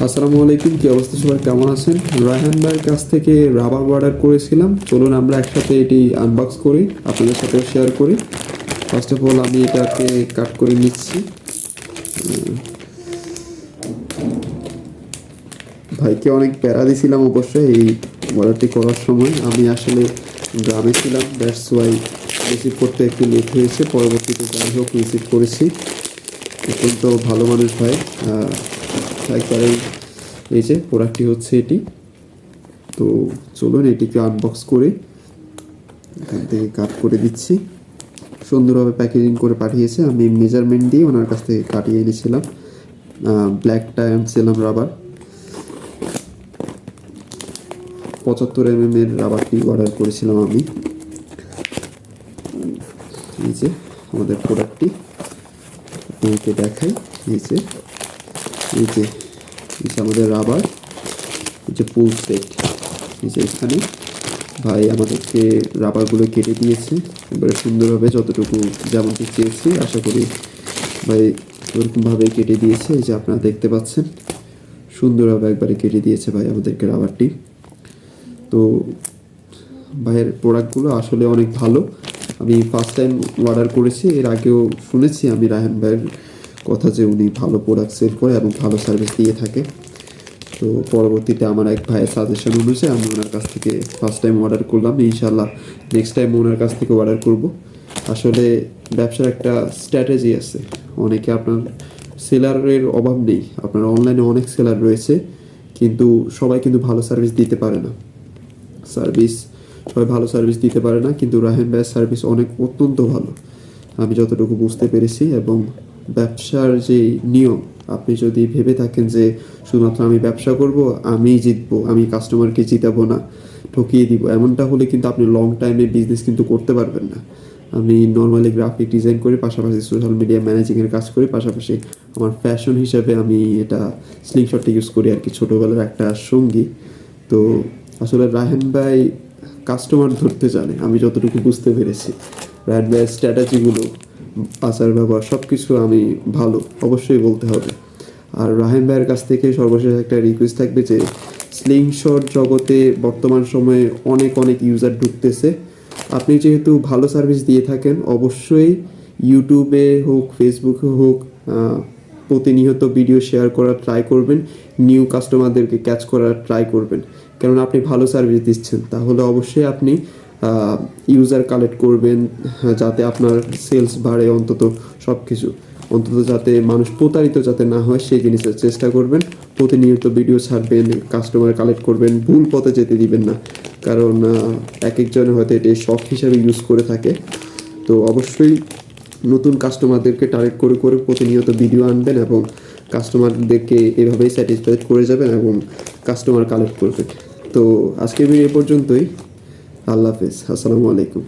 আসসালামু আলাইকুম, কি অবস্থা সবাই, কেমন আছেন? রায়হান ভাইয়ের কাছ থেকে রাবার অর্ডার করেছিলাম। চলুন আমরা একসাথে এটি আনবক্স করি, আপনাদের সাথে শেয়ার করি। ফার্স্ট অফ অল আমি এটাকে কাট করে নিচ্ছি। ভাইকে অনেক প্যারা দিয়েছিলাম অবশ্যই এই অর্ডারটি করার সময়। আমি আসলে গ্রামে ছিলাম, দ্যাটস ওয়াই রিসিভ করতে একটু লেট হয়েছে। পরবর্তীতে যাই হোক রিসিভ করেছি। অত্যন্ত ভালো মানুষ ভাই। একবারে এই যে প্রোডাক্টটি হচ্ছে এটি। তো চলুন এটিকে আনবক্স করে এখান থেকে কাট করে দিচ্ছি। সুন্দরভাবে প্যাকেজিং করে পাঠিয়েছে। আমি মেজারমেন্ট দিয়ে ওনার কাছ থেকে কাটিয়ে এনেছিলাম। ব্ল্যাকটা আনছিলাম রাবার, 75 mm এর রাবারটি অর্ডার করেছিলাম আমি। এই যে আমাদের প্রোডাক্টটি আপনাকে দেখাই। এই যে এই যে আমাদের রাবার, এই যে ফুল সেট। এই যে এখানে ভাই আমাদেরকে রাবারগুলো কেটে দিয়েছে এবারে সুন্দরভাবে, যতটুকু যেমনটি চেয়েছি আশা করি ভাই ওরকমভাবে কেটে দিয়েছে। এই যে আপনারা দেখতে পাচ্ছেন সুন্দরভাবে একবারে কেটে দিয়েছে ভাই আমাদেরকে রাবারটি। তো ভাইয়ের প্রোডাক্টগুলো আসলে অনেক ভালো। আমি ফার্স্ট টাইম অর্ডার করেছি, এর আগেও শুনেছি আমি রায়হান ভাইয়ের কথা যে উনি ভালো প্রোডাক্ট সেল করে এবং ভালো সার্ভিস দিয়ে থাকে। তো পরবর্তীতে আমার এক ভাইয়ের সাজেশন অনুযায়ী আমি ওনার কাছ থেকে ফার্স্ট টাইম অর্ডার করলাম। ইনশাল্লাহ নেক্সট টাইম ওনার কাছ থেকে অর্ডার করব। আসলে ব্যবসার একটা স্ট্র্যাটেজি আছে। অনেকে আপনার সেলারের অভাব নেই, আপনার অনলাইনে অনেক সেলার রয়েছে, কিন্তু সবাই কিন্তু ভালো সার্ভিস দিতে পারে না। সবাই ভালো সার্ভিস দিতে পারে না, কিন্তু রায়হান ভাইয়ের সার্ভিস অত্যন্ত ভালো আমি যতটুকু বুঝতে পেরেছি। এবং ব্যবসার যে নিয়ম, আপনি যদি ভেবে থাকেন যে শুধুমাত্র আমি ব্যবসা করব, আমিই জিতবো, আমি কাস্টমারকে জিতাবো না, ঠকিয়ে দিব, এমনটা হলে কিন্তু আপনি লং টাইমে বিজনেস কিন্তু করতে পারবেন না। আমি নর্মালি গ্রাফিক ডিজাইন করি, পাশাপাশি সোশ্যাল মিডিয়া ম্যানেজিংয়ের কাজ করি, পাশাপাশি আমার ফ্যাশন হিসাবে আমি এটা স্লিংশটটা ইউজ করি আর কি, ছোটোবেলার একটা সঙ্গী। তো আসলে রায়হান ভাই কাস্টমার ধরতে জানে, আমি যতটুকু বুঝতে পেরেছি। রায়হান ভাইয়ের স্ট্র্যাটেজিগুলো, আচার ব্যবহার সব কিছু আমি ভালো অবশ্যই বলতে হবে। আর রায়হান ভাইয়ের কাছ থেকে সর্বশেষ একটা রিকোয়েস্ট থাকবে যে স্লিংশট জগতে বর্তমান সময়ে অনেক ইউজার ঢুকতেছে। আপনি যেহেতু ভালো সার্ভিস দিয়ে থাকেন, অবশ্যই ইউটিউবে হোক ফেসবুকে হোক প্রতিনিয়ত ভিডিও শেয়ার করার ট্রাই করবেন, নিউ কাস্টমারদেরকে ক্যাচ করার ট্রাই করবেন। কারণ আপনি ভালো সার্ভিস দিচ্ছেন, তাহলে অবশ্যই আপনি ইউজার কালেক্ট করবেন, যাতে আপনার সেলস বাড়ে। সব কিছু অন্তত যাতে মানুষ প্রতারিত যাতে না হয় সেই জিনিসের চেষ্টা করবেন। প্রতিনিয়ত ভিডিও ছাড়বেন, কাস্টমার কালেক্ট করবেন, ভুল পথে যেতে দিবেন না। কারণ এক একজনে হয়তো এটি শখ হিসাবে ইউজ করে থাকে। তো অবশ্যই নতুন কাস্টমারদেরকে টার্গেট করে প্রতিনিয়ত ভিডিও আনবেন এবং কাস্টমারদেরকে এভাবেই স্যাটিসফাইড করে যাবেন এবং কাস্টমার কালেক্ট করবেন। তো আজকের ভিডিও পর্যন্তই। আল্লাহ হাফেজ, আসসালামু আলাইকুম।